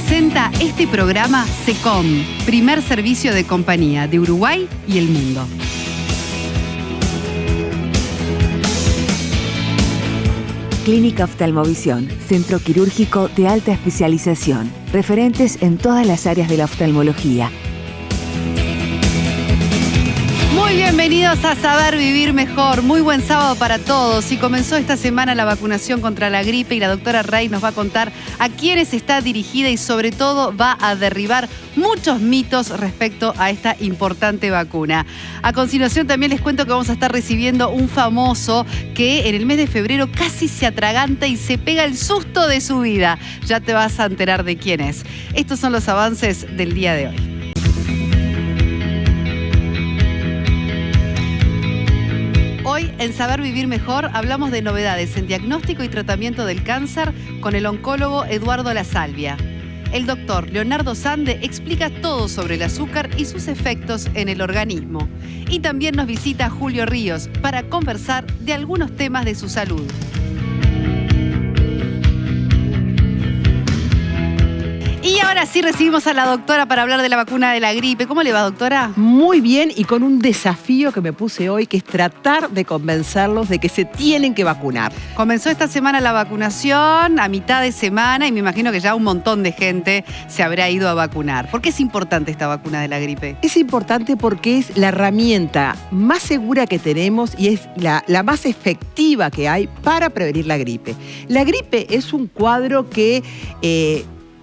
Presenta este programa SECOM, primer servicio de compañía de Uruguay y el mundo. Clínica Oftalmovisión, centro quirúrgico de alta especialización. Referentes en todas las áreas de la oftalmología. Muy bienvenidos a Saber Vivir Mejor. Muy buen sábado para todos. Y comenzó esta semana la vacunación contra la gripe y la doctora Rey nos va a contar a quiénes está dirigida y sobre todo va a derribar muchos mitos respecto a esta importante vacuna. A continuación también les cuento que vamos a estar recibiendo un famoso que en el mes de febrero casi se atraganta y se pega el susto de su vida. Ya te vas a enterar de quién es. Estos son los avances del día de hoy. Hoy, en Saber Vivir Mejor, hablamos de novedades en diagnóstico y tratamiento del cáncer con el oncólogo Eduardo La Salvia. El doctor Leonardo Sande explica todo sobre el azúcar y sus efectos en el organismo. Y también nos visita Julio Ríos para conversar de algunos temas de su salud. Y ahora sí recibimos a la doctora para hablar de la vacuna de la gripe. ¿Cómo le va, doctora? Muy bien, y con un desafío que me puse hoy, que es tratar de convencerlos de que se tienen que vacunar. Comenzó esta semana la vacunación, a mitad de semana, y me imagino que ya un montón de gente se habrá ido a vacunar. ¿Por qué es importante esta vacuna de la gripe? Es importante porque es la herramienta más segura que tenemos y es la más efectiva que hay para prevenir la gripe. La gripe es un cuadro que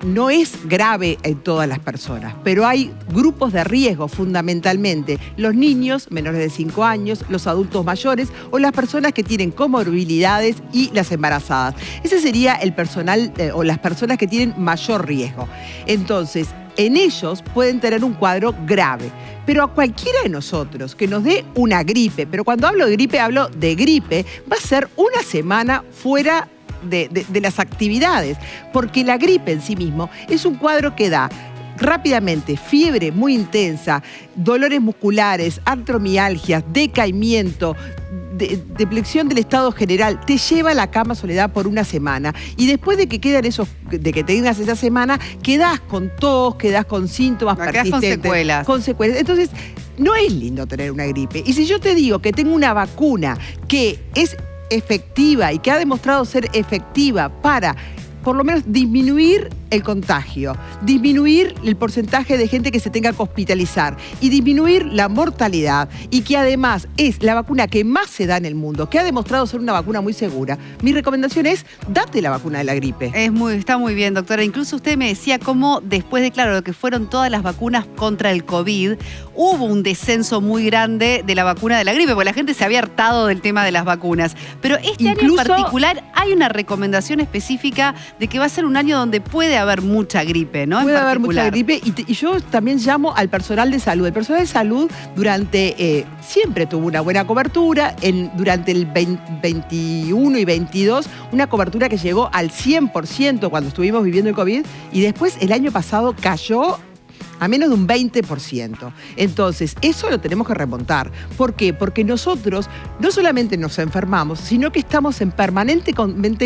no es grave en todas las personas, pero hay grupos de riesgo fundamentalmente. Los niños menores de 5 años, los adultos mayores o las personas que tienen comorbilidades y las embarazadas. Ese sería el personal o las personas que tienen mayor riesgo. Entonces, en ellos pueden tener un cuadro grave. Pero a cualquiera de nosotros que nos dé una gripe, pero cuando hablo de gripe, va a ser una semana fuera de las actividades, porque la gripe en sí mismo es un cuadro que da rápidamente fiebre muy intensa, dolores musculares, artromialgias, decaimiento, depresión del estado general, te lleva a la cama, Soledad, por una semana. Y después de que tengas esa semana, quedás con tos, quedás con síntomas persistentes. Con secuelas. Entonces, no es lindo tener una gripe. Y si yo te digo que tengo una vacuna que es efectiva y que ha demostrado ser efectiva para, por lo menos, disminuir el contagio, disminuir el porcentaje de gente que se tenga que hospitalizar y disminuir la mortalidad, y que además es la vacuna que más se da en el mundo, que ha demostrado ser una vacuna muy segura, mi recomendación es: date la vacuna de la gripe. Está muy bien, doctora. Incluso usted me decía cómo después de, claro, lo que fueron todas las vacunas contra el COVID, hubo un descenso muy grande de la vacuna de la gripe, porque la gente se había hartado del tema de las vacunas. Pero este año en particular hay una recomendación específica de que va a ser un año donde puede haber mucha gripe, ¿no? Puede haber mucha gripe, y yo también llamo al personal de salud. El personal de salud siempre tuvo una buena cobertura, durante el 21 y 22, una cobertura que llegó al 100% cuando estuvimos viviendo el COVID, y después el año pasado cayó a menos de un 20%. Entonces, eso lo tenemos que remontar. ¿Por qué? Porque nosotros no solamente nos enfermamos, sino que estamos en permanente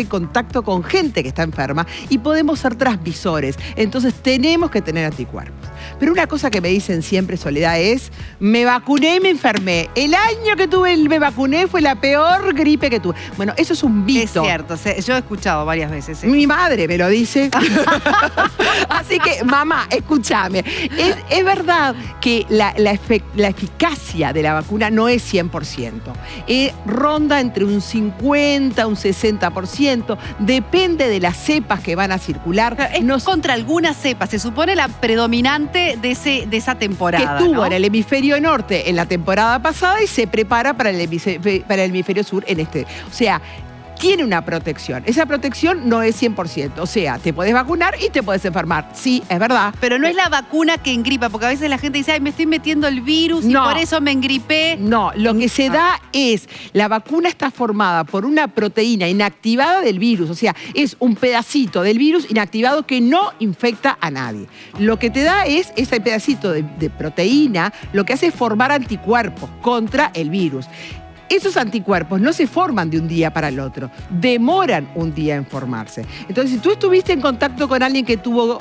contacto con gente que está enferma y podemos ser transmisores. Entonces, tenemos que tener anticuerpos. Pero una cosa que me dicen siempre, Soledad, es: me vacuné y me enfermé. El año que me vacuné fue la peor gripe que tuve. Bueno, eso es un mito. Es cierto, yo he escuchado varias veces. Mi madre me lo dice. Así que, mamá, escúchame. Es verdad que la eficacia de la vacuna no es 100%. Ronda entre un 50%, un 60%. Depende de las cepas que van a circular. Es contra algunas cepas. Se supone la predominante de esa temporada, que estuvo, ¿no?, en el hemisferio norte en la temporada pasada y se prepara para el hemisferio sur en este. O sea, tiene una protección. Esa protección no es 100%. O sea, te podés vacunar y te podés enfermar. Sí, es verdad. Pero no es la vacuna que engripa, porque a veces la gente dice: ay, me estoy metiendo el virus y por eso me engripé. No, lo que se da es, la vacuna está formada por una proteína inactivada del virus. O sea, es un pedacito del virus inactivado que no infecta a nadie. Lo que te da es ese pedacito de proteína, lo que hace es formar anticuerpos contra el virus. Esos anticuerpos no se forman de un día para el otro, demoran un día en formarse. Entonces, si tú estuviste en contacto con alguien que tuvo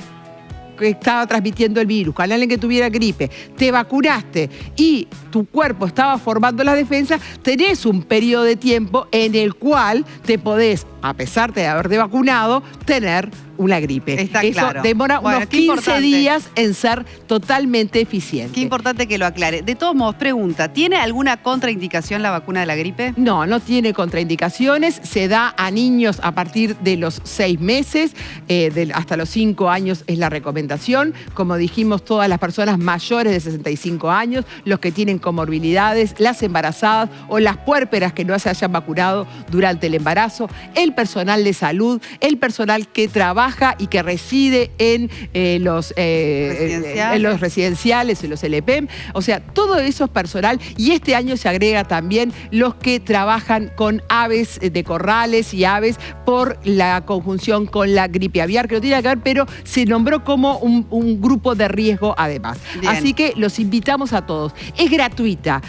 que estaba transmitiendo el virus, con alguien que tuviera gripe, te vacunaste y tu cuerpo estaba formando las defensas, tenés un periodo de tiempo en el cual te podés, a pesar de haberte vacunado, tener una gripe. Está Eso claro. demora Bueno, unos qué 15 importante. días en ser totalmente eficiente. Qué importante que lo aclare. De todos modos, pregunta, ¿tiene alguna contraindicación la vacuna de la gripe? No tiene contraindicaciones, se da a niños a partir de los 6 meses, hasta los 5 años es la recomendación. Como dijimos, todas las personas mayores de 65 años, los que tienen comorbilidades, las embarazadas o las puérperas que no se hayan vacunado durante el embarazo, el personal de salud, el personal que trabaja y que reside en los residenciales, en los LPM, o sea, todo eso es personal y este año se agrega también los que trabajan con aves de corrales y aves por la conjunción con la gripe aviar, que no tiene que ver, pero se nombró como un grupo de riesgo además. Bien. Así que los invitamos a todos. Es gratuita,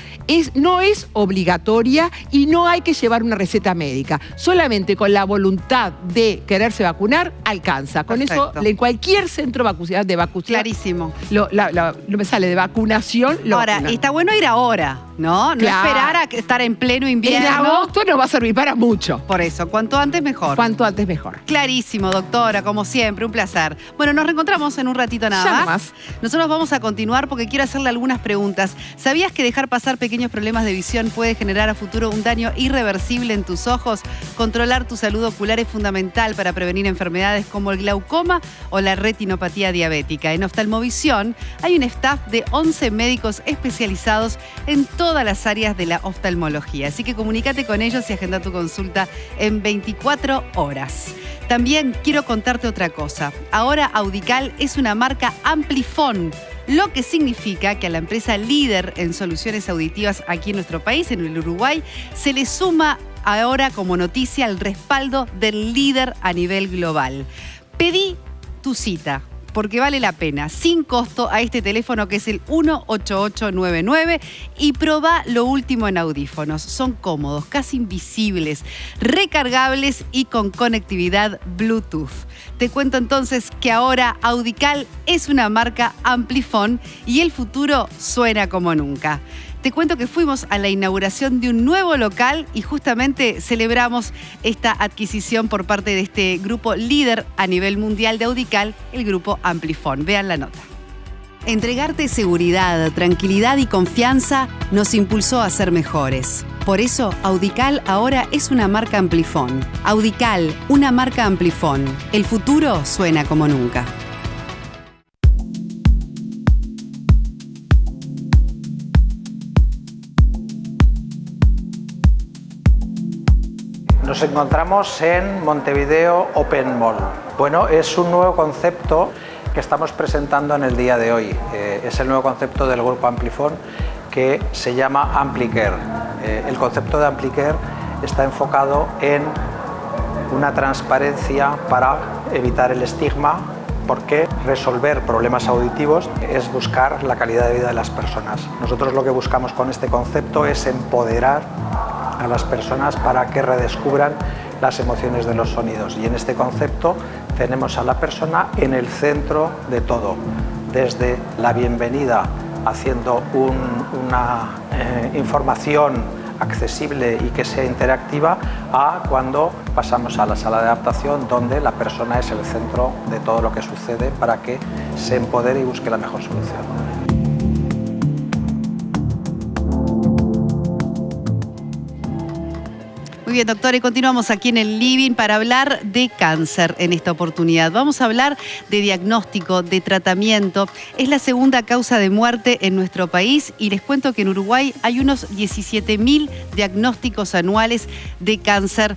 no es obligatoria y no hay que llevar una receta médica. Solamente con la voluntad de quererse vacunar, alcanza. Con Perfecto. eso, en cualquier centro de vacunación. Clarísimo. No me sale de vacunación. Ahora, vacunan. está bueno ir ahora, ¿no? No Claro. esperar a estar en pleno En invierno. agosto nos va a servir para mucho. Por eso, cuanto antes mejor. Cuanto antes mejor. Clarísimo, doctora, como siempre, un placer. Bueno, nos reencontramos en un ratito nada Ya más. nomás. Nosotros vamos a continuar porque quiero hacerle algunas preguntas. ¿Sabías que dejar pasar pequeños problemas de visión puede generar a futuro un daño irreversible en tus ojos? Controlar tu salud ocular es fundamental para prevenir enfermedades como el glaucoma o la retinopatía diabética. En Oftalmovisión hay un staff de 11 médicos especializados en todas las áreas de la oftalmología. Así que comunícate con ellos y agenda tu consulta en 24 horas. También quiero contarte otra cosa. Ahora Audical es una marca Amplifon, lo que significa que a la empresa líder en soluciones auditivas aquí en nuestro país, en el Uruguay, se le suma ahora como noticia el respaldo del líder a nivel global. Pedí tu cita, porque vale la pena, sin costo, a este teléfono que es el 18899 y probá lo último en audífonos. Son cómodos, casi invisibles, recargables y con conectividad Bluetooth. Te cuento entonces que ahora Audical es una marca Amplifon y el futuro suena como nunca. Te cuento que fuimos a la inauguración de un nuevo local y justamente celebramos esta adquisición por parte de este grupo líder a nivel mundial de Audical, el grupo Amplifon. Vean la nota. Entregarte seguridad, tranquilidad y confianza nos impulsó a ser mejores. Por eso, Audical ahora es una marca Amplifon. Audical, una marca Amplifon. El futuro suena como nunca. Nos encontramos en Montevideo Open Mall. Bueno, es un nuevo concepto que estamos presentando en el día de hoy. Es el nuevo concepto del grupo Amplifon que se llama AmpliCare. El concepto de AmpliCare está enfocado en una transparencia para evitar el estigma, porque resolver problemas auditivos es buscar la calidad de vida de las personas. Nosotros lo que buscamos con este concepto es empoderar a las personas para que redescubran las emociones de los sonidos. Y en este concepto tenemos a la persona en el centro de todo, desde la bienvenida, haciendo una información accesible y que sea interactiva, a cuando pasamos a la sala de adaptación, donde la persona es el centro de todo lo que sucede para que se empodere y busque la mejor solución. Muy bien, doctora, y continuamos aquí en el Living para hablar de cáncer en esta oportunidad. Vamos a hablar de diagnóstico, de tratamiento. Es la segunda causa de muerte en nuestro país y les cuento que en Uruguay hay unos 17.000 diagnósticos anuales de cáncer.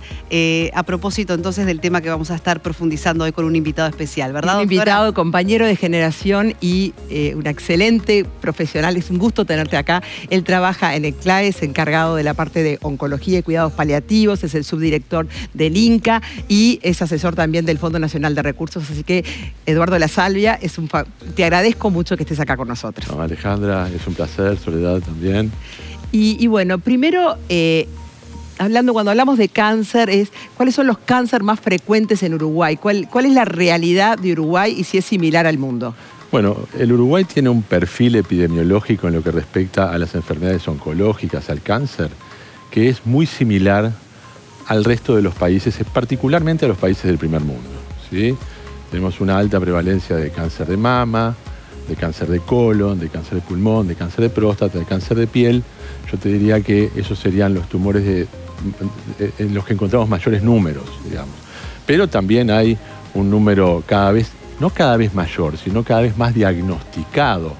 A propósito entonces del tema que vamos a estar profundizando hoy con un invitado especial, ¿verdad, Un doctora? invitado, compañero de generación y un excelente profesional. Es un gusto tenerte acá. Él trabaja en el CLAES, encargado de la parte de oncología y cuidados paliativos. Es el subdirector del INCA y es asesor también del Fondo Nacional de Recursos. Así que, Eduardo La Salvia, te agradezco mucho que estés acá con nosotros. No, Alejandra, es un placer, Soledad también. Y bueno, primero, cuando hablamos de cáncer, ¿cuáles son los cánceres más frecuentes en Uruguay? ¿Cuál es la realidad de Uruguay y si es similar al mundo? Bueno, el Uruguay tiene un perfil epidemiológico en lo que respecta a las enfermedades oncológicas, al cáncer, que es muy similar al resto de los países, particularmente a los países del primer mundo, ¿sí? Tenemos una alta prevalencia de cáncer de mama, de cáncer de colon, de cáncer de pulmón, de cáncer de próstata, de cáncer de piel. Yo te diría que esos serían los tumores en los que encontramos mayores números, digamos. Pero también hay un número no cada vez mayor, sino cada vez más diagnosticado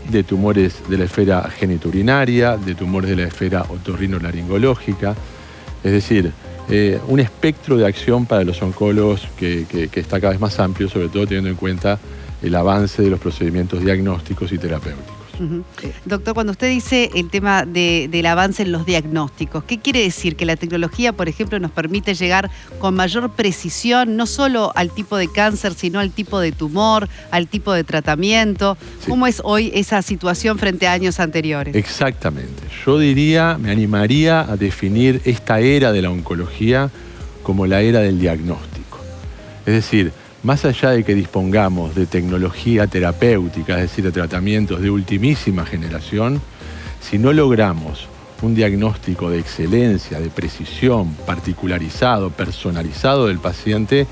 de tumores de la esfera genitourinaria, de tumores de la esfera otorrinolaringológica. Es decir, un espectro de acción para los oncólogos que está cada vez más amplio, sobre todo teniendo en cuenta el avance de los procedimientos diagnósticos y terapéuticos. Doctor, cuando usted dice el tema del avance en los diagnósticos, ¿qué quiere decir? Que la tecnología, por ejemplo, nos permite llegar con mayor precisión, no solo al tipo de cáncer, sino al tipo de tumor, al tipo de tratamiento. Sí. ¿Cómo es hoy esa situación frente a años anteriores? Exactamente. Yo me animaría a definir esta era de la oncología como la era del diagnóstico. Es decir, más allá de que dispongamos de tecnología terapéutica, es decir, de tratamientos de ultimísima generación, si no logramos un diagnóstico de excelencia, de precisión, particularizado, personalizado del paciente,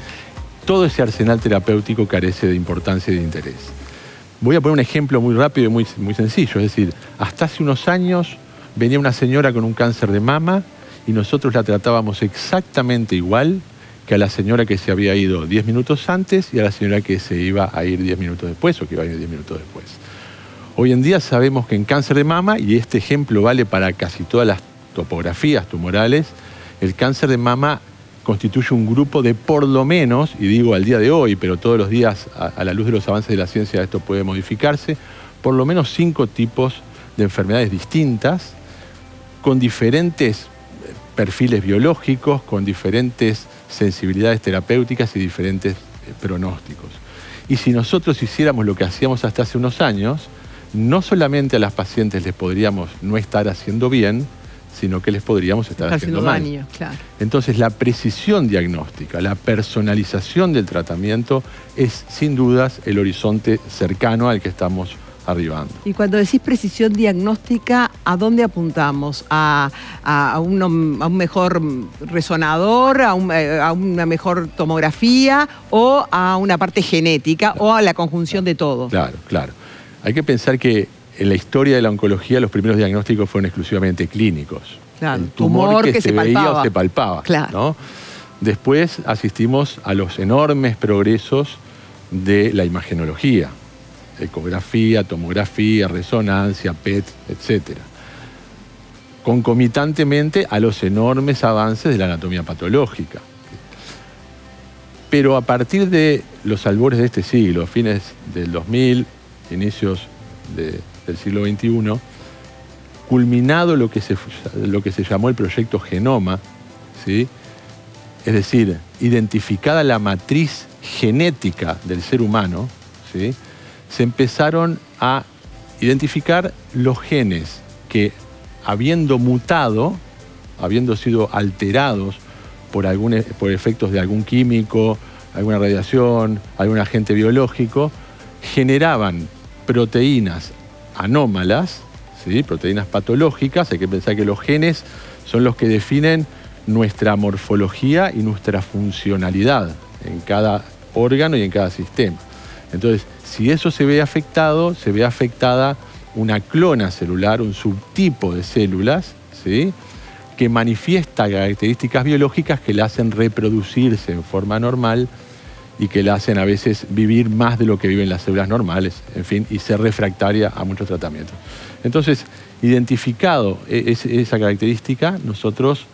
todo ese arsenal terapéutico carece de importancia y de interés. Voy a poner un ejemplo muy rápido y muy sencillo. Es decir, hasta hace unos años venía una señora con un cáncer de mama y nosotros la tratábamos exactamente igual que a la señora que se había ido 10 minutos antes y a la señora que se iba a ir 10 minutos después o que iba a ir 10 minutos después. Hoy en día sabemos que en cáncer de mama, y este ejemplo vale para casi todas las topografías tumorales, el cáncer de mama constituye un grupo de por lo menos, y digo al día de hoy, pero todos los días a la luz de los avances de la ciencia esto puede modificarse, por lo menos 5 tipos de enfermedades distintas, con diferentes perfiles biológicos, con diferentes sensibilidades terapéuticas y diferentes pronósticos. Y si nosotros hiciéramos lo que hacíamos hasta hace unos años, no solamente a las pacientes les podríamos no estar haciendo bien, sino que les podríamos estar haciendo mal. Daño, claro. Entonces la precisión diagnóstica, la personalización del tratamiento es sin dudas el horizonte cercano al que estamos arribando. Y cuando decís precisión diagnóstica, ¿a dónde apuntamos? ¿A un mejor resonador, a una mejor tomografía o a una parte genética o a la conjunción de todo? Claro, claro. Hay que pensar que en la historia de la oncología los primeros diagnósticos fueron exclusivamente clínicos. Claro, el tumor que se veía o se palpaba. Claro. ¿no? Después asistimos a los enormes progresos de la imagenología. Ecografía, tomografía, resonancia, PET, etc. Concomitantemente a los enormes avances de la anatomía patológica. Pero a partir de los albores de este siglo, fines del 2000, inicios del siglo XXI, culminado lo que se llamó el proyecto Genoma, ¿sí? Es decir, identificada la matriz genética del ser humano, ¿sí? Se empezaron a identificar los genes que, habiendo mutado, habiendo sido alterados por efectos de algún químico, alguna radiación, algún agente biológico, generaban proteínas anómalas, ¿sí? Proteínas patológicas. Hay que pensar que los genes son los que definen nuestra morfología y nuestra funcionalidad en cada órgano y en cada sistema. Entonces, si eso se ve afectado, se ve afectada una clona celular, un subtipo de células, ¿sí? Que manifiesta características biológicas que la hacen reproducirse en forma normal y que la hacen a veces vivir más de lo que viven las células normales, en fin, y ser refractaria a muchos tratamientos. Entonces, identificado esa característica, nosotros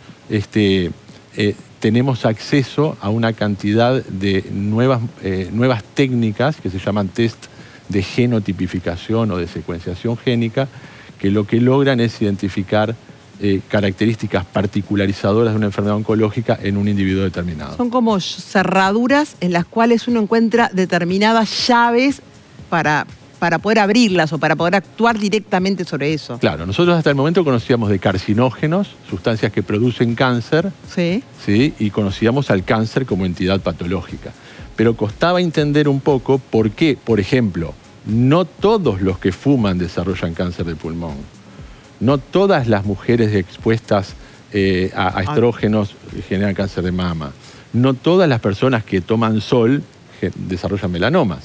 tenemos acceso a una cantidad de nuevas técnicas que se llaman test de genotipificación o de secuenciación génica, que lo que logran es identificar características particularizadoras de una enfermedad oncológica en un individuo determinado. Son como cerraduras en las cuales uno encuentra determinadas llaves para para poder abrirlas o para poder actuar directamente sobre eso? Claro, nosotros hasta el momento conocíamos de carcinógenos, sustancias que producen cáncer, Sí. ¿sí? Y conocíamos al cáncer como entidad patológica. Pero costaba entender un poco por qué, por ejemplo, no todos los que fuman desarrollan cáncer de pulmón. No todas las mujeres expuestas a estrógenos generan cáncer de mama. No todas las personas que toman sol desarrollan melanomas.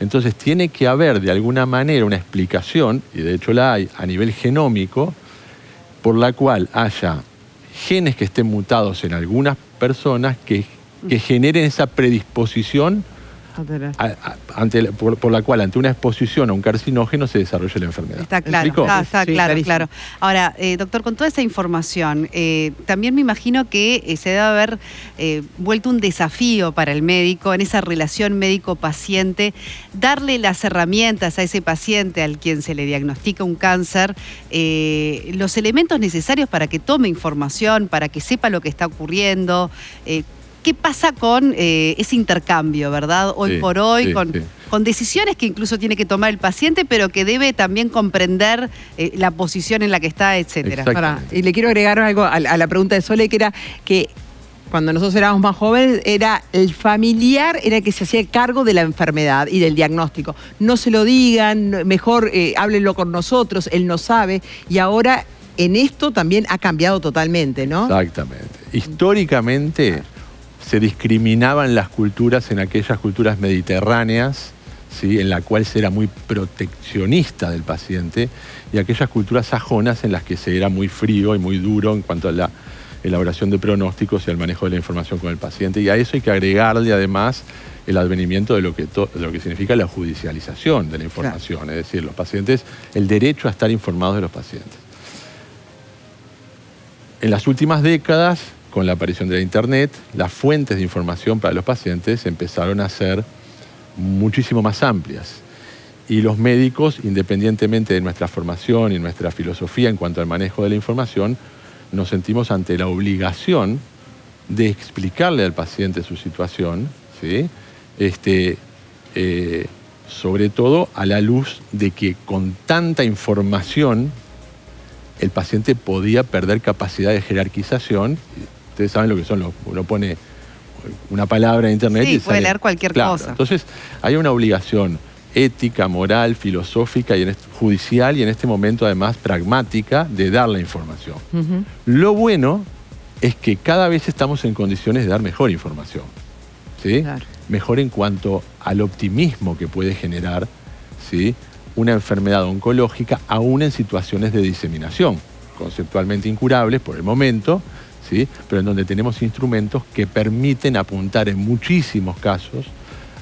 Entonces tiene que haber de alguna manera una explicación, y de hecho la hay a nivel genómico, por la cual haya genes que estén mutados en algunas personas que generen esa predisposición por la cual ante una exposición a un carcinógeno se desarrolla la enfermedad. Está claro, está Sí, claro, clarísimo. claro. Ahora, doctor, con toda esa información, también me imagino que se debe haber vuelto un desafío para el médico en esa relación médico-paciente, darle las herramientas a ese paciente al quien se le diagnostica un cáncer, los elementos necesarios para que tome información, para que sepa lo que está ocurriendo. ¿Qué pasa con ese intercambio, verdad? Hoy Sí, por hoy, sí, con sí. con decisiones que incluso tiene que tomar el paciente, pero que debe también comprender la posición en la que está, etcétera. Exacto. Pará, y le quiero agregar algo a la pregunta de Sole, que era que cuando nosotros éramos más jóvenes, era el familiar era el que se hacía cargo de la enfermedad y del diagnóstico. No se lo digan, mejor háblenlo con nosotros, él no sabe. Y ahora en esto también ha cambiado totalmente, ¿no? Exactamente. Históricamente se discriminaban las culturas en aquellas culturas mediterráneas, ¿sí? En la cual se era muy proteccionista del paciente, y aquellas culturas sajonas en las que se era muy frío y muy duro en cuanto a la elaboración de pronósticos y al manejo de la información con el paciente. Y a eso hay que agregarle además el advenimiento de lo que significa la judicialización de la información, claro. Es decir, los pacientes, el derecho a estar informados de los pacientes. En las últimas décadas, con la aparición de la Internet, las fuentes de información para los pacientes empezaron a ser muchísimo más amplias. Y los médicos, independientemente de nuestra formación y nuestra filosofía en cuanto al manejo de la información, nos sentimos ante la obligación de explicarle al paciente su situación, ¿sí? Sobre todo a la luz de que con tanta información el paciente podía perder capacidad de jerarquización. Ustedes saben lo que son, uno pone una palabra en internet sí, y puede leer cualquier cosa. Entonces hay una obligación ética, moral, filosófica y judicial y en este momento además pragmática de dar la información. Lo bueno es que cada vez estamos en condiciones de dar mejor información, ¿sí? Claro. Mejor en cuanto al optimismo que puede generar, ¿sí? Una enfermedad oncológica aún en situaciones de diseminación, conceptualmente incurables por el momento, ¿sí? Pero en donde tenemos instrumentos que permiten apuntar en muchísimos casos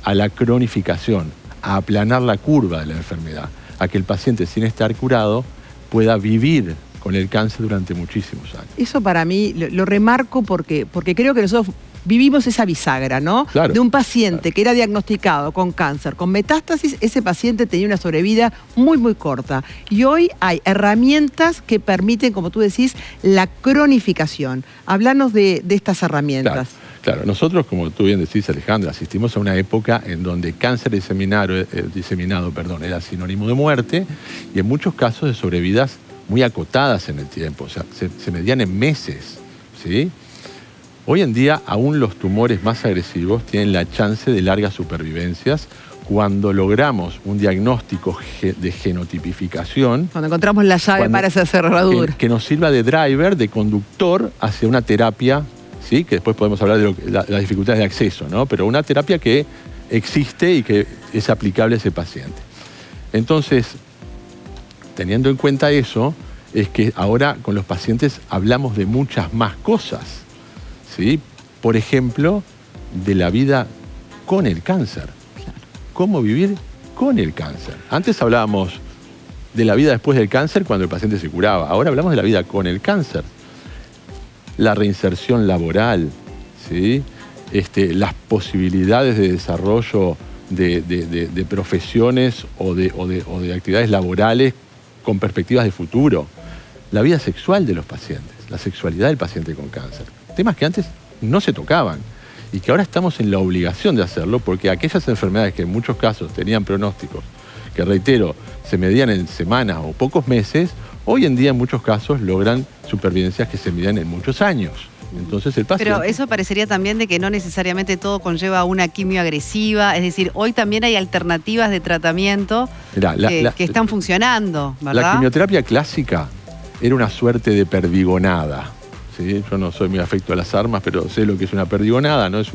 a la cronificación, a aplanar la curva de la enfermedad, a que el paciente sin estar curado pueda vivir con el cáncer durante muchísimos años. Eso para mí lo remarco porque creo que nosotros vivimos esa bisagra, ¿no? Claro, de un paciente claro. que era diagnosticado con cáncer, con metástasis, ese paciente tenía una sobrevida muy, muy corta. Y hoy hay herramientas que permiten, como tú decís, la cronificación. Háblanos de estas herramientas. Claro, nosotros, como tú bien decís, Alejandra, asistimos a una época en donde cáncer diseminado era sinónimo de muerte y en muchos casos de sobrevidas muy acotadas en el tiempo, o sea, se medían en meses, ¿sí? Hoy en día, aún los tumores más agresivos tienen la chance de largas supervivencias cuando logramos un diagnóstico de genotipificación. Cuando encontramos la llave para esa cerradura. Que nos sirva de driver, de conductor hacia una terapia, ¿sí? Que después podemos hablar de las dificultades de acceso, ¿no? Pero una terapia que existe y que es aplicable a ese paciente. Entonces, teniendo en cuenta eso, es que ahora con los pacientes hablamos de muchas más cosas, ¿sí? Por ejemplo, de la vida con el cáncer. Claro. Cómo vivir con el cáncer. Antes hablábamos de la vida después del cáncer cuando el paciente se curaba. Ahora hablamos de la vida con el cáncer. La reinserción laboral, ¿sí? Las posibilidades de desarrollo de profesiones o de actividades laborales con perspectivas de futuro. La vida sexual de los pacientes, la sexualidad del paciente con cáncer. Temas que antes no se tocaban y que ahora estamos en la obligación de hacerlo porque aquellas enfermedades que en muchos casos tenían pronósticos que reitero, se medían en semanas o pocos meses, hoy en día en muchos casos logran supervivencias que se miden en muchos años. Entonces el paciente... Pero eso parecería también de que no necesariamente todo conlleva una quimio agresiva, es decir, hoy también hay alternativas de tratamiento que están funcionando, ¿verdad? La quimioterapia clásica era una suerte de perdigonada, ¿sí? Yo no soy muy afecto a las armas, pero sé lo que es una perdigonada, ¿no? Es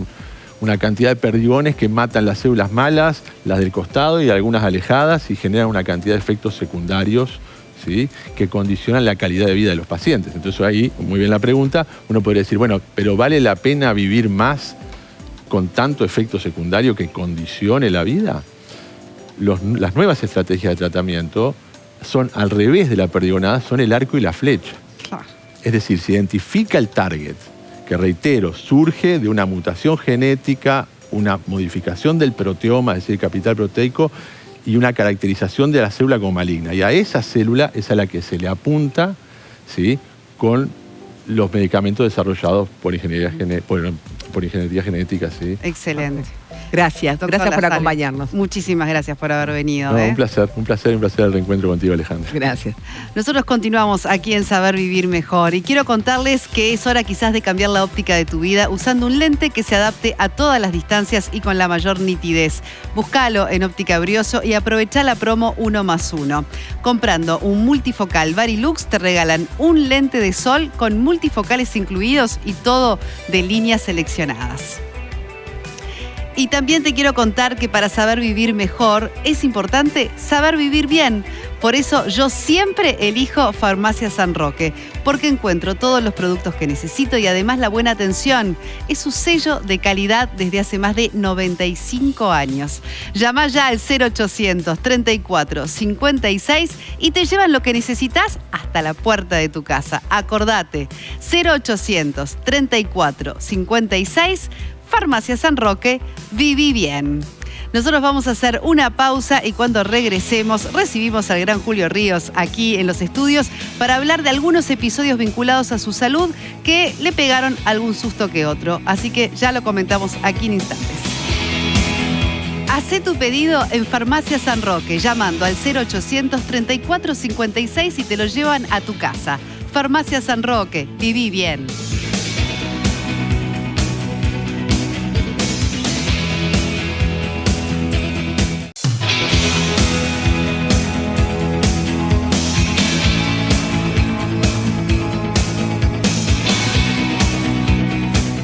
una cantidad de perdigones que matan las células malas, las del costado y algunas alejadas, y generan una cantidad de efectos secundarios, ¿sí? Que condicionan la calidad de vida de los pacientes. Entonces ahí, muy bien la pregunta, uno podría decir, bueno, pero ¿vale la pena vivir más con tanto efecto secundario que condicione la vida? Las nuevas estrategias de tratamiento son al revés de la perdigonada, son el arco y la flecha. Claro. Es decir, se identifica el target, que reitero, surge de una mutación genética, una modificación del proteoma, es decir, capital proteico, y una caracterización de la célula como maligna. Y a esa célula es a la que se le apunta, ¿sí? Con los medicamentos desarrollados por ingeniería genética. ¿Sí? Excelente. Gracias, Doctor gracias por Lasalli, acompañarnos. Muchísimas gracias por haber venido. No, un placer el reencuentro contigo, Alejandra. Gracias. Nosotros continuamos aquí en Saber Vivir Mejor y quiero contarles que es hora quizás de cambiar la óptica de tu vida usando un lente que se adapte a todas las distancias y con la mayor nitidez. Búscalo en Óptica Brioso y aprovecha la promo 1+1. Comprando un multifocal Varilux te regalan un lente de sol con multifocales incluidos y todo de líneas seleccionadas. Y también te quiero contar que para saber vivir mejor es importante saber vivir bien. Por eso yo siempre elijo Farmacia San Roque, porque encuentro todos los productos que necesito y además la buena atención. Es su sello de calidad desde hace más de 95 años. Llama ya al 0800 34 56 y te llevan lo que necesitas hasta la puerta de tu casa. Acordate, 0800 34 56. Farmacia San Roque, viví bien. Nosotros vamos a hacer una pausa y cuando regresemos recibimos al gran Julio Ríos aquí en los estudios para hablar de algunos episodios vinculados a su salud que le pegaron algún susto que otro. Así que ya lo comentamos aquí en instantes. Hacé tu pedido en Farmacia San Roque llamando al 0800 34 56 y te lo llevan a tu casa. Farmacia San Roque, viví bien.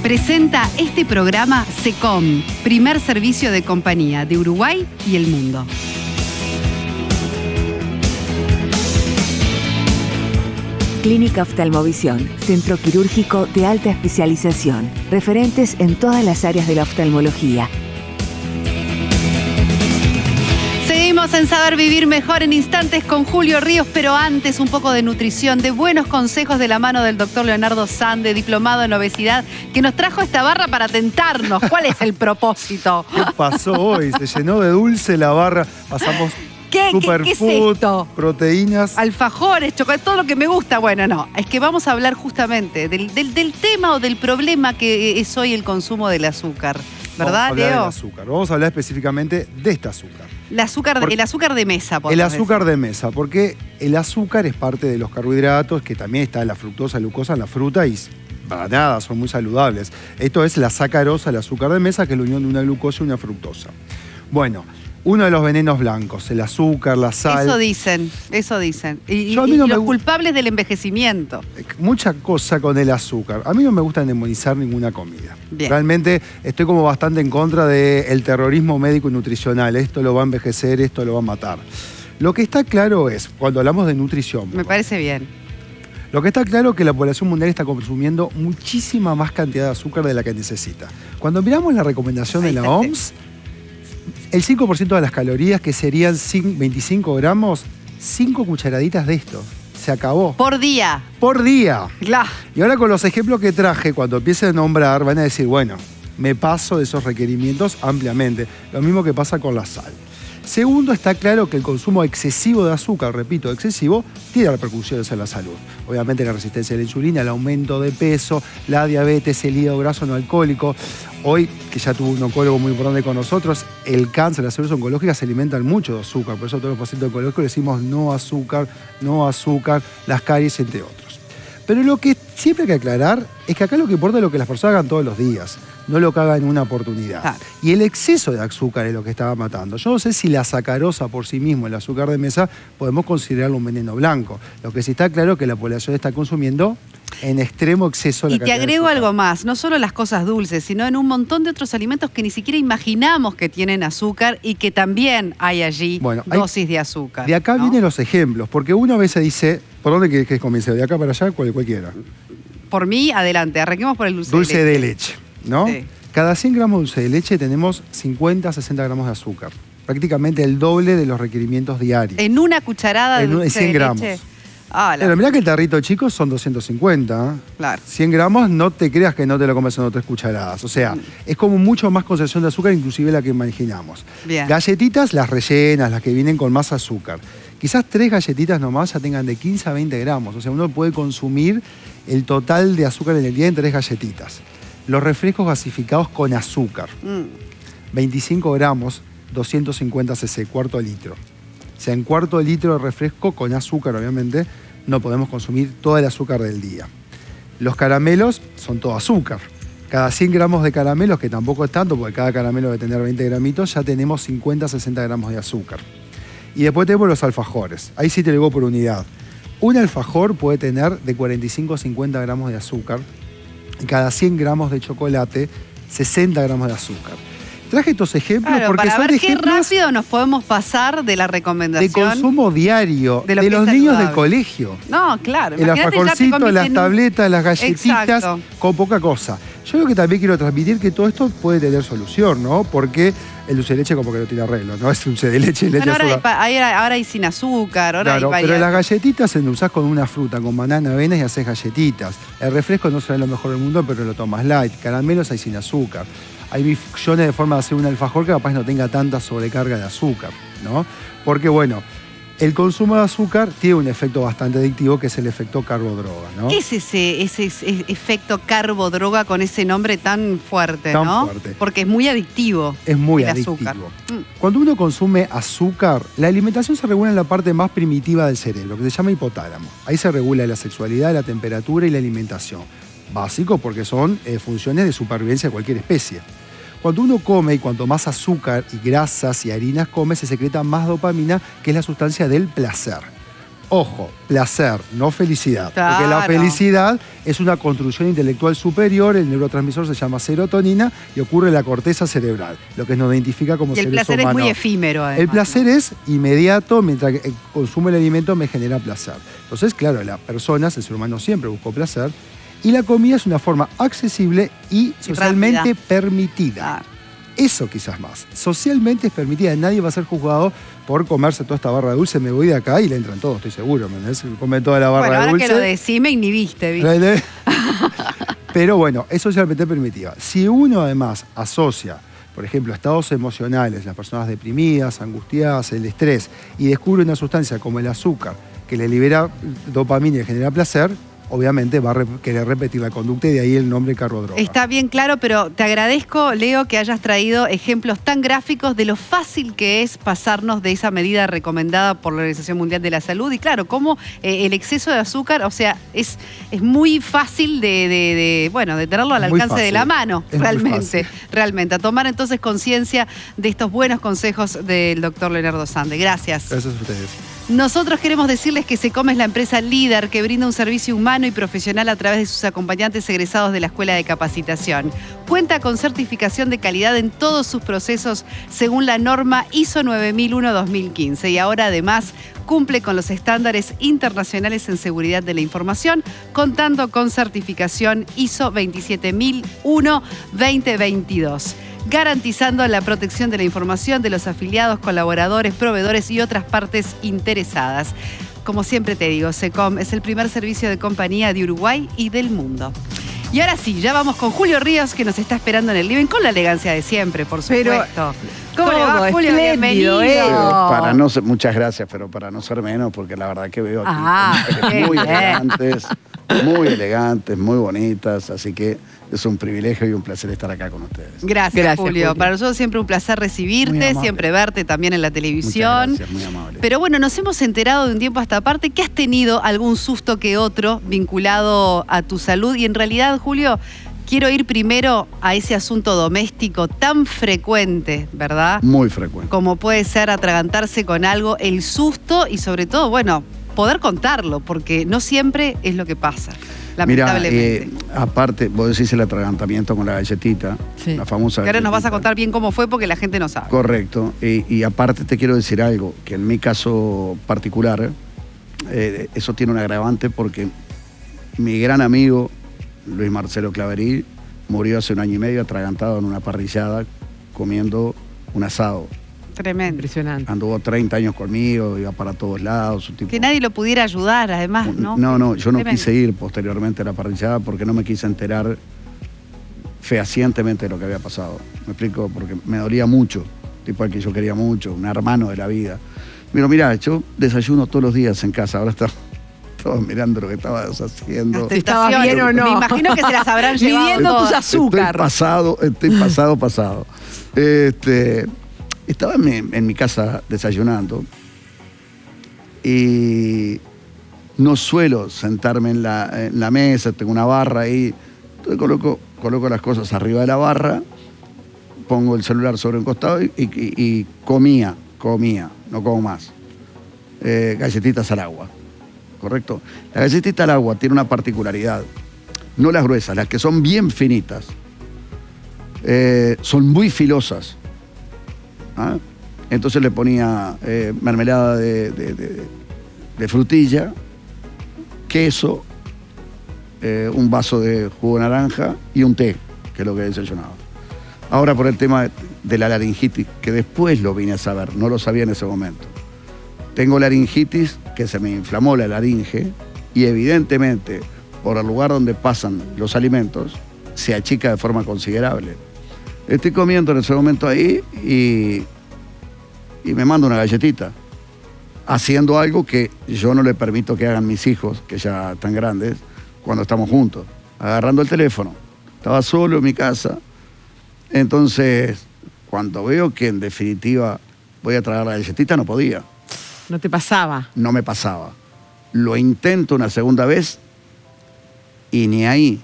Presenta este programa SECOM, primer servicio de compañía de Uruguay y el mundo. Clínica Oftalmovisión, centro quirúrgico de alta especialización, referentes en todas las áreas de la oftalmología. Seguimos en Saber Vivir Mejor en instantes con Julio Ríos, pero antes un poco de nutrición, de buenos consejos de la mano del doctor Leonardo Sande, diplomado en obesidad, que nos trajo esta barra para tentarnos. ¿Cuál es el propósito? ¿Qué pasó hoy? Se llenó de dulce la barra, pasamos ¿Qué es esto? Proteínas. Alfajores, chocolate, todo lo que me gusta. Bueno, no, es que vamos a hablar justamente del tema o del problema que es hoy el consumo del azúcar. ¿Verdad, Leo? Leo? Del azúcar. Vamos a hablar específicamente de este azúcar. El azúcar de mesa, por El azúcar de mesa, porque el azúcar es parte de los carbohidratos, que también está la fructosa, glucosa en la fruta y para nada, son muy saludables. Esto es la sacarosa, el azúcar de mesa, que es la unión de una glucosa y una fructosa. Bueno, uno de los venenos blancos, el azúcar, la sal. Eso dicen. Y los culpables del envejecimiento. Mucha cosa con el azúcar. A mí no me gusta demonizar ninguna comida. Bien. Realmente estoy como bastante en contra del terrorismo médico y nutricional. Esto lo va a envejecer, esto lo va a matar. Lo que está claro es, cuando hablamos de nutrición... Me parece bien. Lo que está claro es que la población mundial está consumiendo muchísima más cantidad de azúcar de la que necesita. Cuando miramos la recomendación de la OMS... El 5% de las calorías, que serían 25 gramos, 5 cucharaditas de esto. Se acabó. Por día. Por día. Claro. Y ahora con los ejemplos que traje, cuando empiecen a nombrar, van a decir, bueno, me paso de esos requerimientos ampliamente. Lo mismo que pasa con la sal. Segundo, está claro que el consumo excesivo de azúcar, repito, excesivo, tiene repercusiones en la salud. Obviamente la resistencia a la insulina, el aumento de peso, la diabetes, el hígado graso no alcohólico. Hoy, que ya tuvo un oncólogo muy importante con nosotros, el cáncer, las células oncológicas se alimentan mucho de azúcar. Por eso a todos los pacientes oncológicos le decimos no azúcar, las caries, entre otros. Pero lo que siempre hay que aclarar es que acá lo que importa es lo que las personas hagan todos los días, no lo que hagan en una oportunidad. Claro. Y el exceso de azúcar es lo que estaba matando. Yo no sé si la sacarosa por sí mismo, el azúcar de mesa, podemos considerarlo un veneno blanco. Lo que sí está claro es que la población está consumiendo en extremo exceso la Y te cantidad de agrego azúcar. algo más, no solo las cosas dulces, sino en un montón de otros alimentos que ni siquiera imaginamos que tienen azúcar y que también hay allí dosis de azúcar. De acá ¿no? vienen los ejemplos, porque uno a veces dice, ¿por dónde querés que comience? ¿De acá para allá? Cualquiera. Por mí, adelante, arranquemos por el Dulce de leche, ¿no? Sí. Cada 100 gramos de dulce de leche tenemos 50 a 60 gramos de azúcar. Prácticamente el doble de los requerimientos diarios. En una cucharada de En dulce 100 de gramos. leche. Ah, Pero mirá que el tarrito chico son 250. Claro. 100 gramos, no te creas que no te lo comes en 3 cucharadas. O sea, es como mucho más concentración de azúcar, inclusive la que imaginamos. Bien. Galletitas, las rellenas, las que vienen con más azúcar. Quizás 3 galletitas nomás ya tengan de 15 a 20 gramos. O sea, uno puede consumir el total de azúcar en el día en 3 galletitas. Los refrescos gasificados con azúcar. 25 gramos, 250 cc, cuarto de litro. O sea, en cuarto de litro de refresco con azúcar, obviamente, no podemos consumir todo el azúcar del día. Los caramelos son todo azúcar. Cada 100 gramos de caramelos, que tampoco es tanto, porque cada caramelo debe tener 20 gramitos, ya tenemos 50 60 gramos de azúcar. Y después tenemos los alfajores. Ahí sí te lo digo por unidad. Un alfajor puede tener de 45 a 50 gramos de azúcar. Y cada 100 gramos de chocolate, 60 gramos de azúcar. Traje estos ejemplos porque para son ver qué ejemplos rápido nos podemos pasar de la de recomendación. consumo diario de lo de que los es niños saludable. del colegio. No, claro. El imagínate, ya te alfajorcito, convierten las en un- tabletas, las galletitas, Exacto. con poca cosa. Yo lo que también quiero transmitir que todo esto puede tener solución, ¿no? Porque el dulce de leche como que no tiene arreglo, ¿no? Es dulce de leche, leche Bueno, azúcar. ahora hay sin azúcar, ahora Claro, hay pero las variedades. galletitas se endulzás con una fruta, con banana, avenas y haces galletitas. El refresco no será lo mejor del mundo, pero lo tomas light. Caramelos hay sin azúcar. Hay millones de formas de hacer un alfajor que capaz no tenga tanta sobrecarga de azúcar, ¿no? Porque, bueno, el consumo de azúcar tiene un efecto bastante adictivo, que es el efecto carbodroga, ¿no? ¿Qué es ese efecto carbodroga con ese nombre tan fuerte, Tan no? fuerte. Porque es muy adictivo. Es muy el adictivo. azúcar. Cuando uno consume azúcar, la alimentación se regula en la parte más primitiva del cerebro, que se llama hipotálamo. Ahí se regula la sexualidad, la temperatura y la alimentación. Básico porque son funciones de supervivencia de cualquier especie. Cuando uno come y cuanto más azúcar y grasas y harinas come, se secreta más dopamina, que es la sustancia del placer. Ojo, placer, no felicidad. Porque la Claro. felicidad es una construcción intelectual superior, el neurotransmisor se llama serotonina y ocurre en la corteza cerebral, lo que nos identifica como Y el seres placer humanos. es muy efímero, además. El placer es inmediato, mientras que consume el alimento me genera placer. Entonces, claro, las personas, el ser humano siempre buscó placer, y la comida es una forma accesible y socialmente rápida. permitida. Claro. Eso quizás más. Socialmente es permitida, nadie va a ser juzgado por comerse toda esta barra de dulce. Me voy de acá y le entran todos, estoy seguro. ¿Me entendés? Come toda la barra Bueno, de ahora dulce. que lo decís, me inhibiste, ¿viste? Pero bueno, es socialmente permitida. Si uno además asocia, por ejemplo, estados emocionales, las personas deprimidas, angustiadas, el estrés, y descubre una sustancia como el azúcar que le libera dopamina y le genera placer, obviamente va a querer repetir la conducta y de ahí el nombre carbodroga. Está bien claro, pero te agradezco, Leo, que hayas traído ejemplos tan gráficos de lo fácil que es pasarnos de esa medida recomendada por la Organización Mundial de la Salud. Y claro, cómo el exceso de azúcar, o sea, es muy fácil de tenerlo al Muy alcance de fácil. la mano, Es muy realmente. fácil. Realmente. A tomar entonces conciencia de estos buenos consejos del doctor Leonardo Sande. Gracias. Gracias a ustedes. Nosotros queremos decirles que Secom es la empresa líder que brinda un servicio humano y profesional a través de sus acompañantes egresados de la Escuela de Capacitación. Cuenta con certificación de calidad en todos sus procesos según la norma ISO 9001-2015 y ahora además cumple con los estándares internacionales en seguridad de la información, contando con certificación ISO 27001-2022. Garantizando la protección de la información de los afiliados, colaboradores, proveedores y otras partes interesadas. Como siempre te digo, Secom es el primer servicio de compañía de Uruguay y del mundo. Y ahora sí, ya vamos con Julio Ríos, que nos está esperando en el living, con la elegancia de siempre, por supuesto. ¿Cómo le va, Julio? Espléndido, Bienvenido. Para no ser, muchas gracias, pero para no ser menos, porque la verdad que veo aquí qué mujeres muy elegantes, muy bonitas, así que es un privilegio y un placer estar acá con ustedes. Gracias, Julio. Para nosotros siempre un placer recibirte, siempre verte también en la televisión. Muchas gracias, muy amable. Pero bueno, nos hemos enterado de un tiempo a esta parte que has tenido algún susto que otro vinculado a tu salud y en realidad, Julio, quiero ir primero a ese asunto doméstico tan frecuente, ¿verdad? Muy frecuente. Como puede ser atragantarse con algo, el susto y sobre todo, bueno, poder contarlo, porque no siempre es lo que pasa, lamentablemente. Mira, aparte, vos decís el atragantamiento con la galletita, la famosa Que ahora nos vas a galletita. contar bien cómo fue porque la gente no sabe. Correcto. Y aparte te quiero decir algo, que en mi caso particular, eso tiene un agravante porque mi gran amigo, Luis Marcelo Claverí, murió hace 1 año y medio atragantado en una parrillada comiendo un asado. Tremendo. Impresionante. Anduvo 30 años conmigo, iba para todos lados. Un tipo... Que nadie lo pudiera ayudar, además, ¿no? No, yo no Tremendo. quise ir posteriormente a la parrillada porque no me quise enterar fehacientemente de lo que había pasado. ¿Me explico? Porque me dolía mucho, tipo al que yo quería mucho, un hermano de la vida. Mirá, yo desayuno todos los días en casa, ahora está todos mirando lo que estabas haciendo. Las ¿Estabas tentaciones, bien o no? Me imagino que se las habrán llevado Midiendo tus todas. azúcar. Estoy pasado. Estaba en mi casa desayunando y no suelo sentarme en la mesa, tengo una barra ahí, entonces coloco las cosas arriba de la barra, pongo el celular sobre un costado y comía, no como más. Galletitas al agua, ¿correcto? La galletita al agua tiene una particularidad, no las gruesas, las que son bien finitas, son muy filosas. ¿Ah? Entonces le ponía mermelada de frutilla, queso, un vaso de jugo de naranja y un té, que es lo que he desayunado. Ahora por el tema de la laringitis, que después lo vine a saber, no lo sabía en ese momento. Tengo laringitis, que se me inflamó la laringe y evidentemente por el lugar donde pasan los alimentos se achica de forma considerable. Estoy comiendo en ese momento ahí y me mando una galletita, haciendo algo que yo no le permito que hagan mis hijos, que ya están grandes, cuando estamos juntos, agarrando el teléfono. Estaba solo en mi casa, entonces cuando veo que en definitiva voy a tragar la galletita, no podía. ¿No te pasaba? No me pasaba. Lo intento una segunda vez y ni ahí.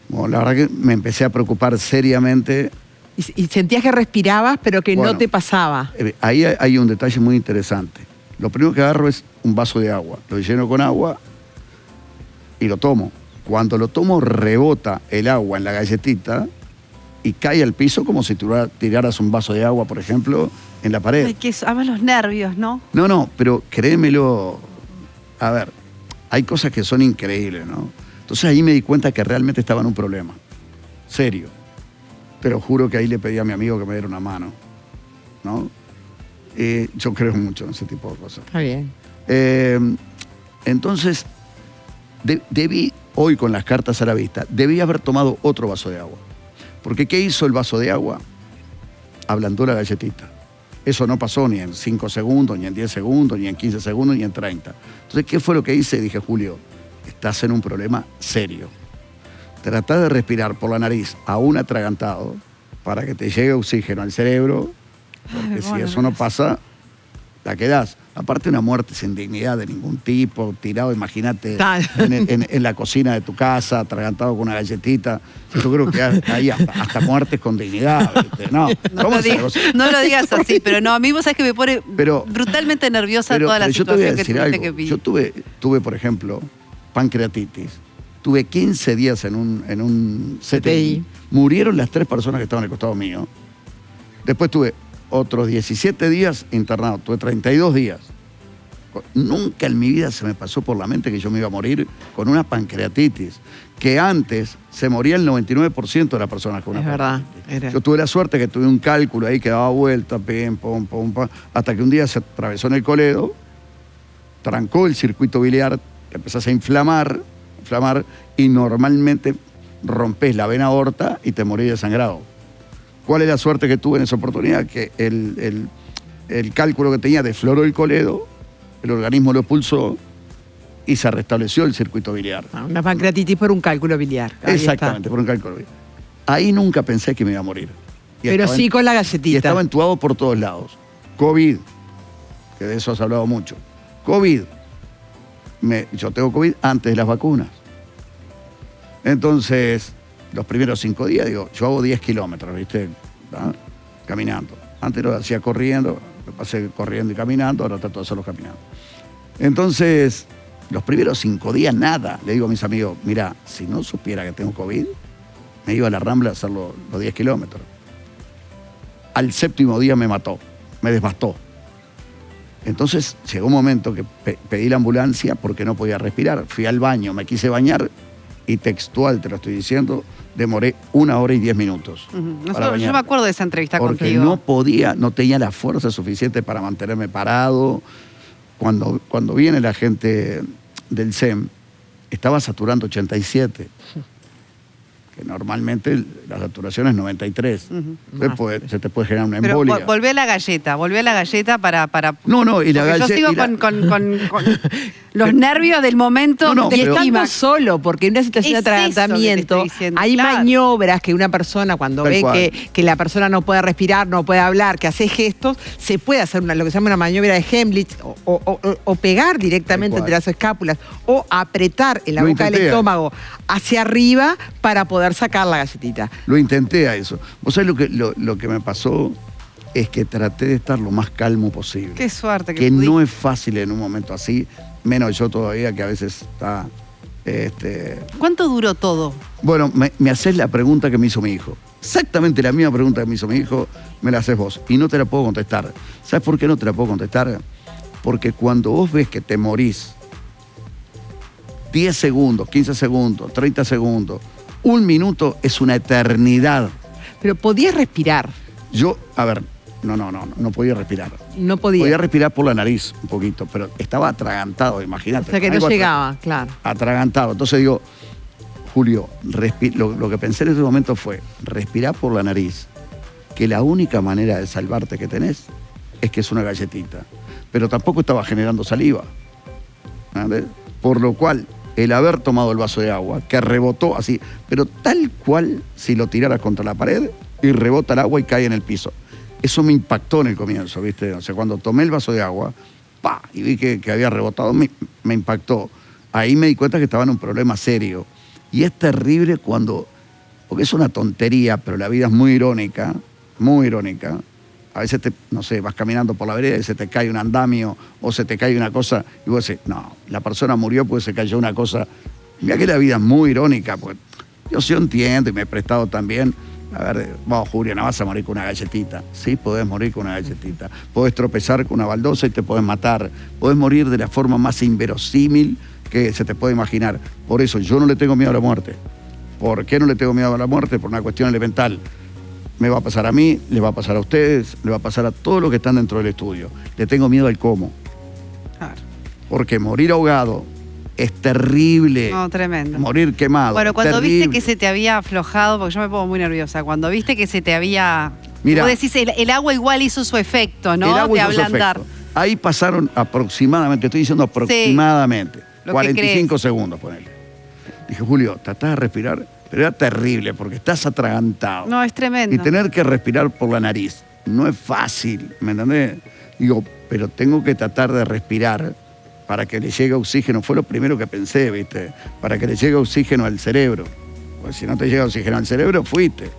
Bueno, la verdad que me empecé a preocupar seriamente. Y sentías que respirabas, pero que Bueno, no te pasaba. Ahí hay un detalle muy interesante. Lo primero que agarro es un vaso de agua. Lo lleno con agua y lo tomo. Cuando lo tomo, rebota el agua en la galletita y cae al piso como si tiraras un vaso de agua, por ejemplo, en la pared. Ay, además los nervios, ¿no? No, pero créemelo. A ver, hay cosas que son increíbles, ¿no? Entonces ahí me di cuenta que realmente estaba en un problema. Serio. Pero juro que ahí le pedí a mi amigo que me diera una mano, ¿no? Yo creo mucho en ese tipo de cosas. Está bien. Entonces, debí, hoy con las cartas a la vista, debí haber tomado otro vaso de agua. Porque ¿qué hizo el vaso de agua? Ablandó la galletita. Eso no pasó ni en 5 segundos, ni en 10 segundos, ni en 15 segundos, ni en 30. Entonces, ¿qué fue lo que hice? Dije, Julio, estás en un problema serio. Tratá de respirar por la nariz aún atragantado para que te llegue oxígeno al cerebro, porque si eso no pasa, la quedás. Aparte, una muerte sin dignidad de ningún tipo, tirado, imagínate, en la cocina de tu casa, atragantado con una galletita. Yo creo que hay hasta muertes con dignidad, ¿viste? No lo digas así, pero no, a mí vos sabés que me pone brutalmente nerviosa toda la situación que tuviste que vivir. Yo tuve, por ejemplo, pancreatitis. Tuve 15 días en un CTI. Murieron las 3 personas que estaban al costado mío. Después tuve otros 17 días internado. Tuve 32 días. Nunca en mi vida se me pasó por la mente que yo me iba a morir con una pancreatitis. Que antes se moría el 99% de las personas con una pancreatitis. Yo tuve la suerte que tuve un cálculo ahí que daba vuelta, pim, pum, pum, pum, hasta que un día se atravesó en el coledo, trancó el circuito biliar, que empezás a inflamar, inflamar y normalmente rompes la vena aorta y te morís desangrado. ¿Cuál es la suerte que tuve en esa oportunidad? Que el cálculo que tenía defloró el coledo, el organismo lo expulsó y se restableció el circuito biliar. Una pancreatitis por un cálculo biliar. Ahí Exactamente, está. por un cálculo biliar. Ahí nunca pensé que me iba a morir. Pero sí con la galletita. Y estaba entubado por todos lados. COVID, que de eso has hablado mucho. COVID. Yo tengo COVID antes de las vacunas. Entonces, los primeros 5 días, digo, yo hago 10 kilómetros, ¿viste? ¿Ah? Caminando. Antes lo hacía corriendo, me pasé corriendo y caminando, ahora trato de hacerlo caminando. Entonces, los primeros 5 días, nada. Le digo a mis amigos, mira, si no supiera que tengo COVID, me iba a la Rambla a hacer los 10 kilómetros. Al 7º día me mató, me devastó. Entonces llegó un momento que pedí la ambulancia porque no podía respirar. Fui al baño, me quise bañar y textual, te lo estoy diciendo, demoré 1 hora y 10 minutos. Yo me acuerdo de esa entrevista porque contigo. no podía, no tenía la fuerza suficiente para mantenerme parado. Cuando viene la gente del SEM, estaba saturando 87. Que normalmente la saturación es 93. Se te puede generar una embolia. Pero volví a la galleta para... No, y la galleta... Yo sigo con los nervios del momento. Y estando solo, porque en una situación de atragantamiento hay maniobras que una persona cuando ve que la persona no puede respirar, no puede hablar, que hace gestos, se puede hacer lo que se llama una maniobra de Heimlich o pegar directamente entre las escápulas o apretar en la boca del estómago hacia arriba para poder sacar la galletita. Lo intenté a eso. ¿Vos sabés lo que me pasó? Es que traté de estar lo más calmo posible. Qué suerte que no es fácil en un momento así, menos yo todavía, que a veces está... ¿Cuánto duró todo? Bueno, me haces la pregunta que me hizo mi hijo. Exactamente la misma pregunta que me hizo mi hijo, me la haces vos. Y no te la puedo contestar. ¿Sabes por qué no te la puedo contestar? Porque cuando vos ves que te morís 10 segundos, 15 segundos, 30 segundos, 1 minuto es una eternidad. Pero podías respirar. Yo, a ver, no podía respirar. No podía. Podía respirar por la nariz un poquito, pero estaba atragantado, imagínate. O sea que no llegaba, claro. Atragantado. Entonces digo, Julio, lo que pensé en ese momento fue, respirar por la nariz, que la única manera de salvarte que tenés es que es una galletita. Pero tampoco estaba generando saliva. ¿Entendés? Por lo cual, el haber tomado el vaso de agua, que rebotó así, pero tal cual si lo tiraras contra la pared y rebota el agua y cae en el piso. Eso me impactó en el comienzo, ¿viste? O sea, cuando tomé el vaso de agua, ¡pa! Y vi que había rebotado, me impactó. Ahí me di cuenta que estaba en un problema serio. Y es terrible porque es una tontería, pero la vida es muy irónica, muy irónica. A veces, vas caminando por la vereda y se te cae un andamio o se te cae una cosa y vos decís, no, la persona murió porque se cayó una cosa. Mirá que la vida es muy irónica, pues yo entiendo y me he prestado también. A ver, vos, Julio, no vas a morir con una galletita. Sí, podés morir con una galletita. Podés tropezar con una baldosa y te podés matar. Podés morir de la forma más inverosímil que se te puede imaginar. Por eso yo no le tengo miedo a la muerte. ¿Por qué no le tengo miedo a la muerte? Por una cuestión elemental. Me va a pasar a mí, le va a pasar a ustedes, le va a pasar a todos los que están dentro del estudio. Le tengo miedo al cómo. Claro. Porque morir ahogado es terrible. No, tremendo. Morir quemado. Bueno, cuando terrible. viste que se te había aflojado, porque yo me pongo muy nerviosa, cuando viste que se te había... Mirá, vos decís, el agua igual hizo su efecto, ¿no? El agua de hizo su ablandar. efecto. Ahí pasaron aproximadamente, estoy diciendo aproximadamente, sí, 45 segundos, ponele. Dije, Julio, tratás de respirar, pero era terrible porque estás atragantado. No, es tremendo. Y tener que respirar por la nariz no es fácil, ¿me entendés? Digo, pero tengo que tratar de respirar para que le llegue oxígeno. Fue lo primero que pensé, ¿viste? Para que le llegue oxígeno al cerebro. Pues si no te llega oxígeno al cerebro, fuiste.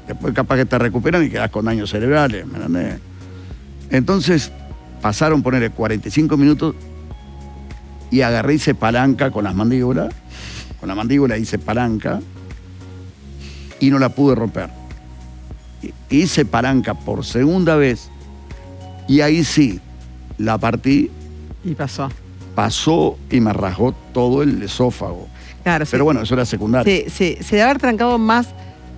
Después capaz que te recuperan y quedás con daños cerebrales, ¿me entendés? Entonces, pasaron, ponerle 45 minutos y agarré y hice palanca con las mandíbulas. Con la mandíbula hice palanca y no la pude romper. Hice palanca por segunda vez y ahí sí, la partí. Y pasó. Pasó y me rasgó todo el esófago. Claro, pero bueno, eso era secundario. Se debe haber trancado más.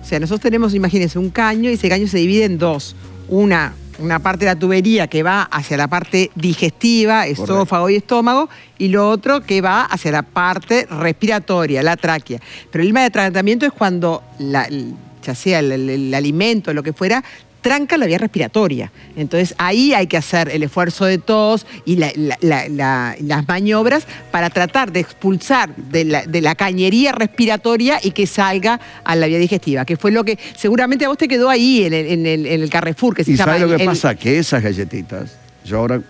O sea, nosotros tenemos, imagínense, un caño y ese caño se divide en dos. Una una parte de la tubería que va hacia la parte digestiva, esófago y estómago, y lo otro que va hacia la parte respiratoria, la tráquea. Pero el problema de tratamiento es cuando, ya sea el alimento, lo que fuera, tranca la vía respiratoria. Entonces ahí hay que hacer el esfuerzo de tos y las maniobras para tratar de expulsar de la cañería respiratoria y que salga a la vía digestiva, que fue lo que seguramente a vos te quedó ahí en el Carrefour, que se llama. ¿Y sabes lo que pasa? Que esas galletitas, yo ahora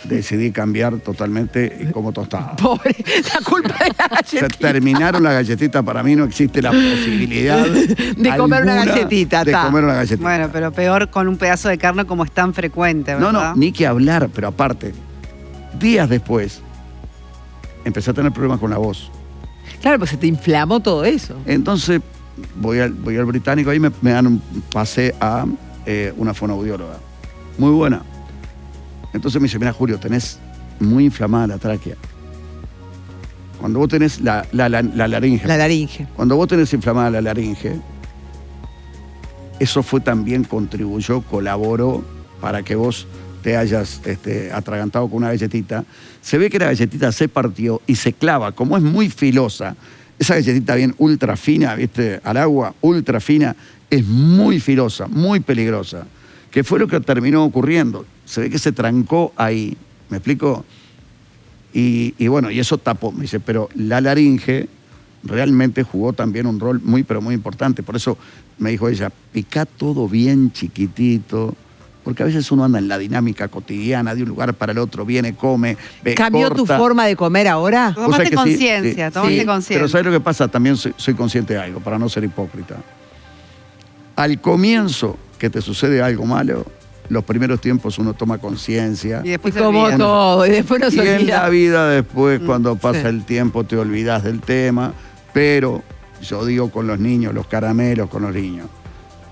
decidí cambiar totalmente como tostada. Pobre, la culpa de la galletita. Se terminaron las galletitas, para mí no existe la posibilidad de comer una galletita. De comer una galletita. Bueno, pero peor con un pedazo de carne como es tan frecuente, ¿verdad? No, ni que hablar, pero aparte, días después, empecé a tener problemas con la voz. Claro, pues se te inflamó todo eso. Entonces, voy al británico, ahí me dan pasé a una fonoaudióloga. Muy buena. Entonces me dice, mira, Julio, tenés muy inflamada la tráquea. Cuando vos tenés la laringe. La laringe. Cuando vos tenés inflamada la laringe, eso fue también colaboró para que vos te hayas atragantado con una galletita. Se ve que la galletita se partió y se clava, como es muy filosa. Esa galletita bien ultra fina, ¿viste? Al agua, ultra fina, es muy filosa, muy peligrosa. Que fue lo que terminó ocurriendo. Se ve que se trancó ahí, ¿me explico? Y bueno, y eso tapó, me dice, pero la laringe realmente jugó también un rol muy, pero muy importante. Por eso me dijo ella, picá todo bien chiquitito, porque a veces uno anda en la dinámica cotidiana de un lugar para el otro, viene, come, ¿Cambió corta. tu forma de comer ahora? Tomaste conciencia, tomaste Sí, conciencia. pero ¿sabes lo que pasa? También soy consciente de algo, para no ser hipócrita. Al comienzo que te sucede algo malo, los primeros tiempos uno toma conciencia. Y después Y como se olvida. todo, y después no se Y en olvida. la vida después, cuando pasa el tiempo, te olvidas del tema. Pero yo digo con los niños, los caramelos con los niños.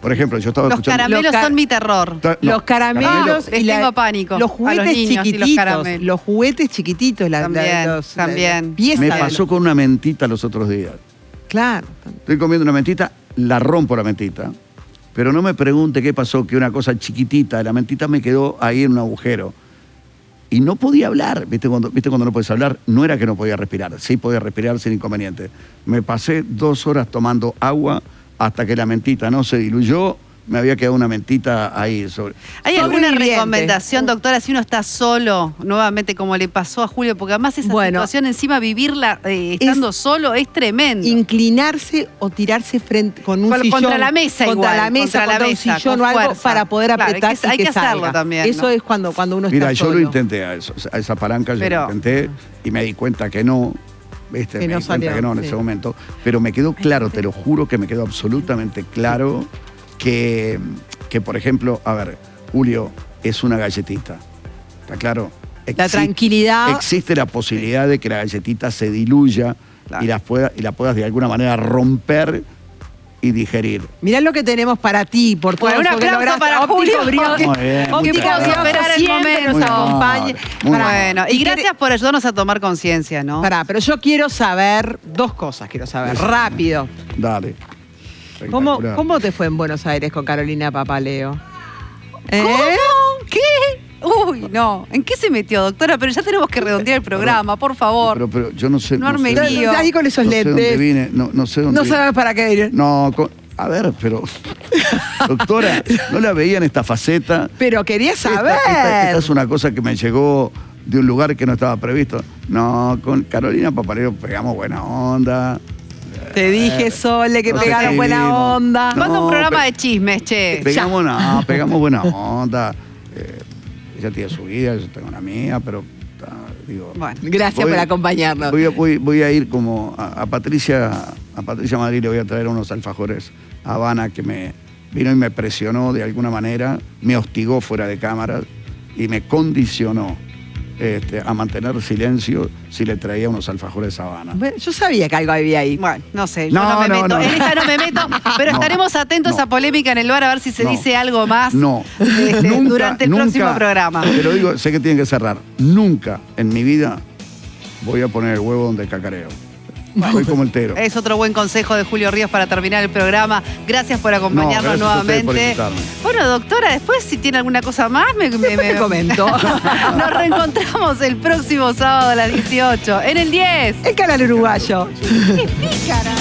Por ejemplo, yo estaba Los escuchando... caramelos son mi terror. Los caramelos les tengo pánico los a juguetes los niños y los chiquititos, caramelos. los juguetes chiquititos, También. las piezas. Me de pasó con una mentita los otros días. Claro. Estoy comiendo una mentita, la rompo la mentita. Pero no me pregunte qué pasó, que una cosa chiquitita de la mentita me quedó ahí en un agujero. Y no podía hablar. ¿Viste cuando no puedes hablar? No era que no podía respirar. Sí podía respirar sin inconveniente. Me pasé 2 horas tomando agua hasta que la mentita no se diluyó. Me había quedado una mentita ahí sobre... ¿Hay alguna Sobreviviente. recomendación, doctora, si uno está solo, nuevamente como le pasó a Julio? Porque además esa situación encima, vivirla estando solo, es tremendo. Inclinarse o tirarse frente con un sillón. Contra la mesa contra igual. la mesa, contra la contra mesa, un sillón con o algo fuerza. para poder Claro, apretar hay que salga. hacerlo también, Eso ¿no? es cuando uno está Mira, yo solo. lo intenté a esa palanca, yo lo intenté y me di cuenta que no. ¿Viste? Que Me no di cuenta salió, que no en sí. ese momento. Pero me quedó claro, te lo juro que me quedó absolutamente claro que por ejemplo, a ver, Julio es una galletita. ¿Está claro? La tranquilidad. Existe la posibilidad de que la galletita se diluya y la puedas de alguna manera romper y digerir. Mirá lo que tenemos para ti, por todo Bueno, un eso que aplauso lograste. para Óptico Julio. Brioche. Muy bien, Óptico muchas Brioche gracias. Esperar el siempre momento. nos Muy acompañe. muy Pará, Bueno, y y gracias por ayudarnos a tomar conciencia, ¿no? Pará, pero yo quiero saber 2 cosas, rápido. Dale. Espectacular. ¿Cómo te fue en Buenos Aires con Carolina Papaleo? ¿Cómo? ¿Qué? Uy, no. ¿En qué se metió, doctora? Pero ya tenemos que redondear el programa, por favor. Pero yo no sé. No arme sé, lío. Ahí con esos no sé lentes. dónde vine, no sé dónde No vine. sabes para qué ir. No, a ver, pero. Doctora, no la veía en esta faceta. Pero quería saber. Esta es una cosa que me llegó de un lugar que no estaba previsto. No, con Carolina Papaleo pegamos buena onda. Te dije, Sole, que Nos pegaron buena escribimos. onda. No, ¿Cuándo un programa de chismes, che? Pegamos buena onda. Ella tiene su vida, yo tengo la mía, pero digo. Bueno. Gracias por acompañarnos. Voy a ir como a Patricia Madrid, le voy a traer unos alfajores a Habana que me vino y me presionó de alguna manera, me hostigó fuera de cámara y me condicionó a mantener silencio si le traía unos alfajores a Habana. Bueno, yo sabía que algo había ahí. Bueno, no sé, yo No, no me no, meto. no. En esta no me meto, pero No, estaremos atentos no. a polémica en el bar a ver si se No. dice algo más No. durante el próximo programa. Te lo digo, sé que tienen que cerrar. Nunca en mi vida voy a poner el huevo donde cacareo. Soy como el tero. Es otro buen consejo de Julio Ríos para terminar el programa. Gracias por acompañarnos gracias a ustedes por nuevamente. invitarme. Bueno, doctora, después si tiene alguna cosa más, Te comento. Nos reencontramos el próximo sábado a las 18 en el 10. El canal uruguayo. ¡Qué pícara!